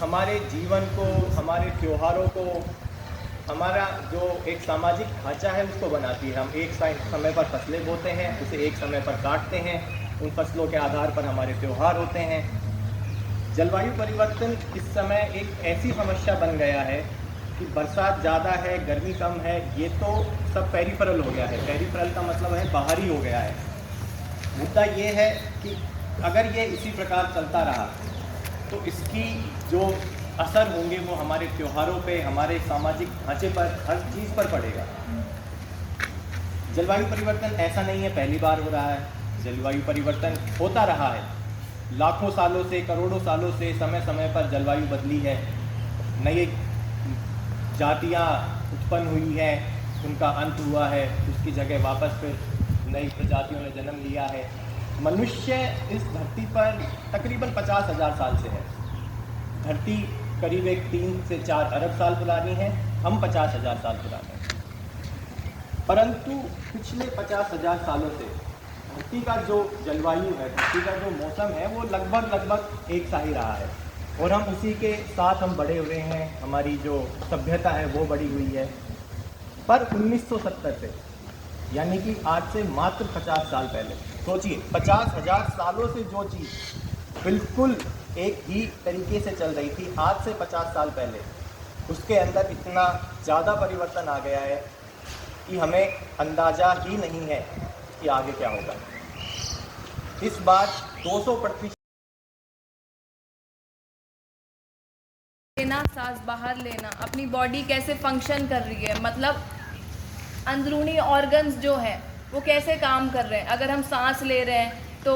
हमारे जीवन को, हमारे त्योहारों को, हमारा जो एक सामाजिक ढांचा है उसको बनाती है। हम एक समय पर फसलें बोते हैं, उसे एक समय पर काटते हैं, उन फसलों के आधार पर हमारे त्यौहार होते हैं। जलवायु परिवर्तन इस समय एक ऐसी समस्या बन गया है कि बरसात ज़्यादा है, गर्मी कम है, ये तो सब पेरिफेरल हो गया है। पेरिफेरल का मतलब है बाहरी हो गया है। मुद्दा ये है कि अगर ये इसी प्रकार चलता रहा तो इसकी जो असर होंगे वो हमारे त्योहारों पे, हमारे सामाजिक ढांचे पर, हर चीज़ पर पड़ेगा। जलवायु परिवर्तन ऐसा नहीं है पहली बार हो रहा है। जलवायु परिवर्तन होता रहा है लाखों सालों से, करोड़ों सालों से। समय समय पर जलवायु बदली है, नई जातियाँ उत्पन्न हुई हैं, उनका अंत हुआ है, उसकी जगह वापस फिर नई प्रजातियों ने जन्म लिया है। मनुष्य इस धरती पर तकरीबन 50,000 साल से है। धरती करीब 3 से 4 अरब साल पुरानी है, हम 50,000 साल पुराने हैं। परंतु पिछले 50,000 सालों से धरती का जो जलवायु है, धरती का जो मौसम है, वो लगभग एक सा ही रहा है और हम उसी के साथ हम बड़े हुए हैं। हमारी जो सभ्यता है वो बड़ी हुई है। पर 1970 से, यानी कि आज से मात्र 50 साल पहले, सोचिए 50,000 सालों से जो चीज़ बिल्कुल एक ही तरीके से चल रही थी, आज से 50 साल पहले उसके अंदर इतना ज़्यादा परिवर्तन आ गया है कि हमें अंदाज़ा ही नहीं है कि आगे क्या होगा। इस बार 200% लेना, सांस बाहर लेना, अपनी बॉडी कैसे फंक्शन कर रही है, मतलब अंदरूनी ऑर्गन्स जो हैं वो कैसे काम कर रहे हैं। अगर हम सांस ले रहे हैं तो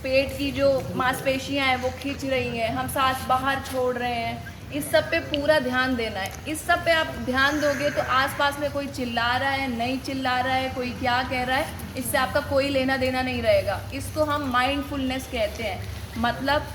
पेट की जो मांसपेशियां हैं वो खींच रही हैं, हम सांस बाहर छोड़ रहे हैं। इस सब पे पूरा ध्यान देना है। इस सब पे आप ध्यान दोगे तो आसपास में कोई चिल्ला रहा है, नहीं चिल्ला रहा है, कोई क्या कह रहा है, इससे आपका कोई लेना देना नहीं रहेगा। इसको हम माइंडफुलनेस कहते हैं। मतलब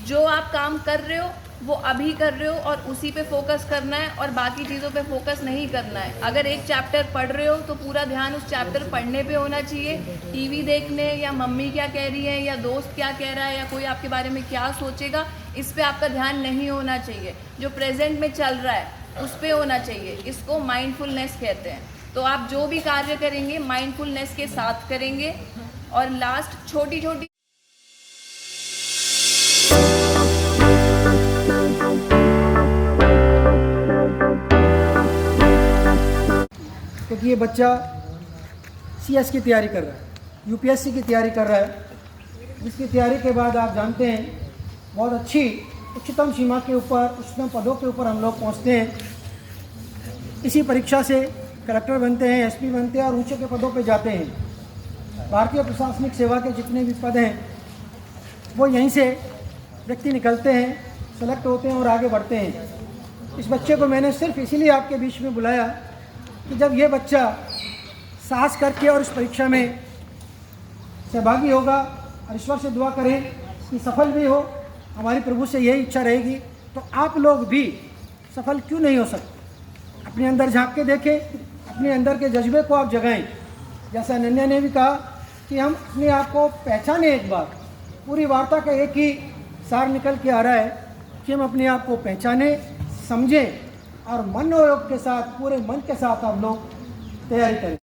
जो आप काम कर रहे हो वो अभी कर रहे हो और उसी पे फोकस करना है और बाकी चीज़ों पे फोकस नहीं करना है। अगर एक चैप्टर पढ़ रहे हो तो पूरा ध्यान उस चैप्टर पढ़ने पे होना चाहिए। टीवी देखने या मम्मी क्या कह रही है या दोस्त क्या कह रहा है या कोई आपके बारे में क्या सोचेगा, इस पे आपका ध्यान नहीं होना चाहिए। जो प्रेजेंट में चल रहा है उस पे होना चाहिए। इसको माइंडफुलनेस कहते हैं। तो आप जो भी कार्य करेंगे माइंडफुलनेस के साथ करेंगे। और लास्ट छोटी छोटी क्योंकि ये बच्चा सीएस की तैयारी कर रहा है, यूपीएससी की तैयारी कर रहा है, जिसकी तैयारी के बाद आप जानते हैं बहुत अच्छी उच्चतम सीमा के ऊपर, उच्चतम पदों के ऊपर हम लोग पहुंचते हैं। इसी परीक्षा से कलेक्टर बनते हैं, एसपी बनते हैं और ऊंचे के पदों पे जाते हैं। भारतीय प्रशासनिक सेवा के जितने भी पद हैं वो यहीं से व्यक्ति निकलते हैं, सेलेक्ट होते हैं और आगे बढ़ते हैं। इस बच्चे को मैंने सिर्फ इसीलिए आपके बीच में बुलाया कि जब ये बच्चा साहस करके और इस परीक्षा में सहभागी होगा और ईश्वर से दुआ करें कि सफल भी हो, हमारी प्रभु से यही इच्छा रहेगी, तो आप लोग भी सफल क्यों नहीं हो सकते। अपने अंदर झांक के देखें, अपने अंदर के जज्बे को आप जगाएं। जैसा अनन्या ने भी कहा कि हम अपने आप को पहचानें। एक बार पूरी वार्ता का एक ही सार निकल के आ रहा है कि हम अपने आप को पहचानें, समझें और मनोयोग के साथ, पूरे मन के साथ आप लोग तैयारी करें।